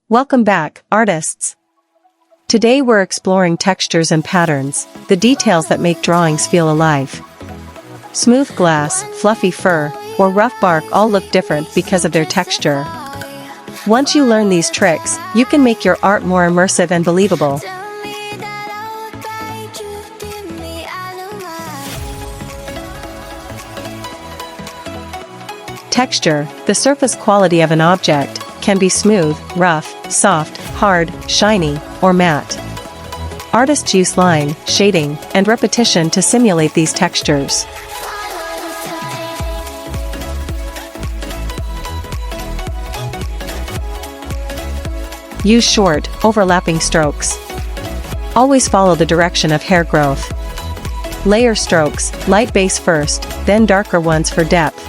Welcome back, artists! Today we're exploring textures and patterns, the details that make drawings feel alive. Smooth glass, fluffy fur, or rough bark all look different because of their texture. Once you learn these tricks, you can make your art more immersive and believable. Texture, the surface quality of an object, can be smooth, rough, soft, hard, shiny, or matte. Artists use line, shading, and repetition to simulate these textures. Use short, overlapping strokes. Always follow the direction of hair growth. Layer strokes, light base first, then darker ones for depth.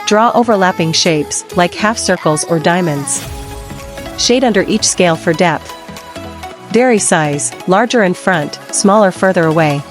Draw overlapping shapes, like half circles or diamonds. Shade under each scale for depth. Vary size, larger in front, smaller further away.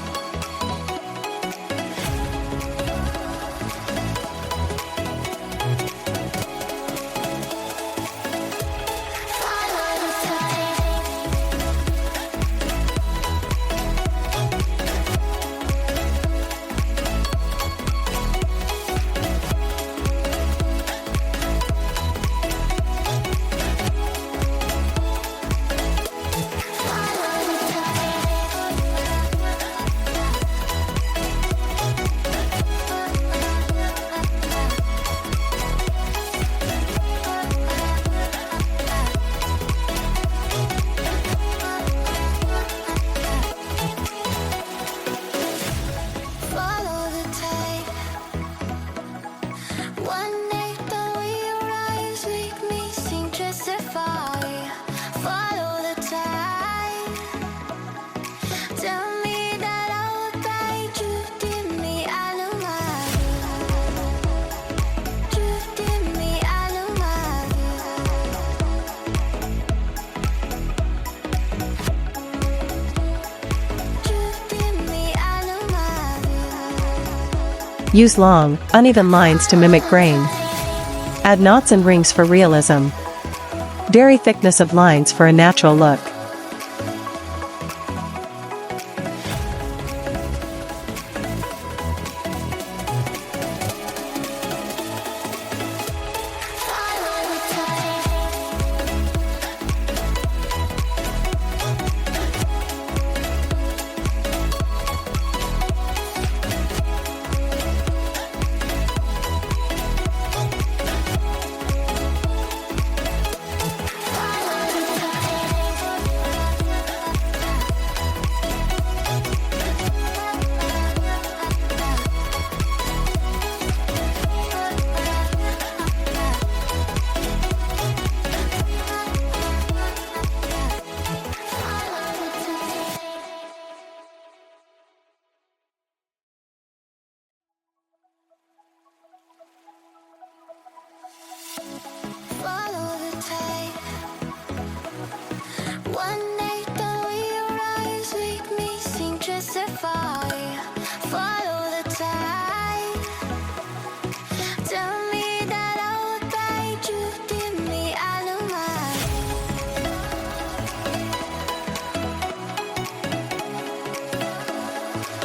Use long, uneven lines to mimic grain. Add knots and rings for realism. Vary thickness of lines for a natural look.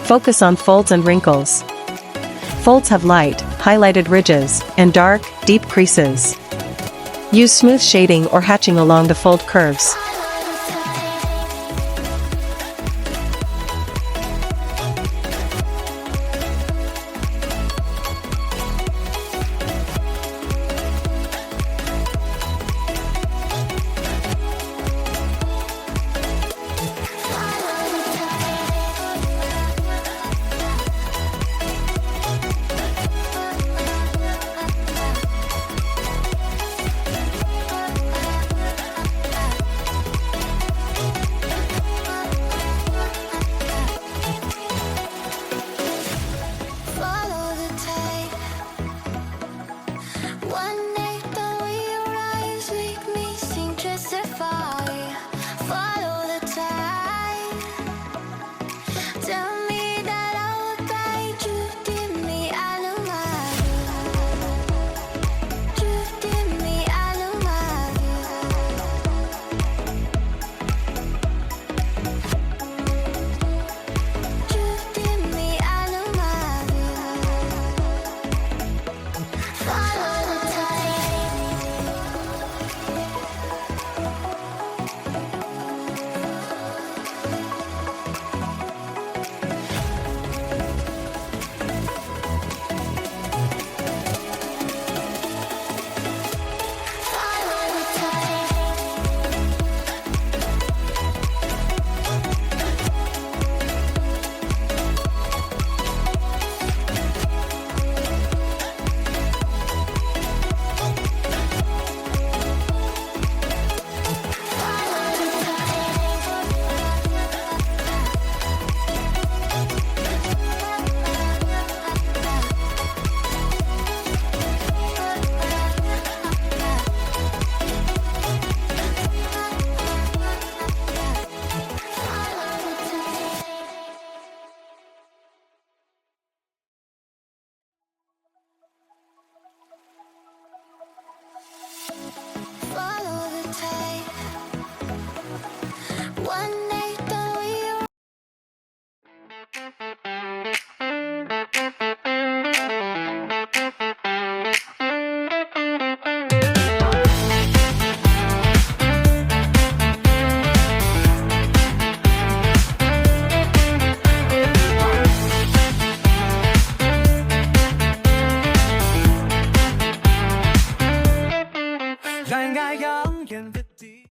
Focus on folds and wrinkles. Folds have light, highlighted ridges, and dark, deep creases. Use smooth shading or hatching along the fold curves.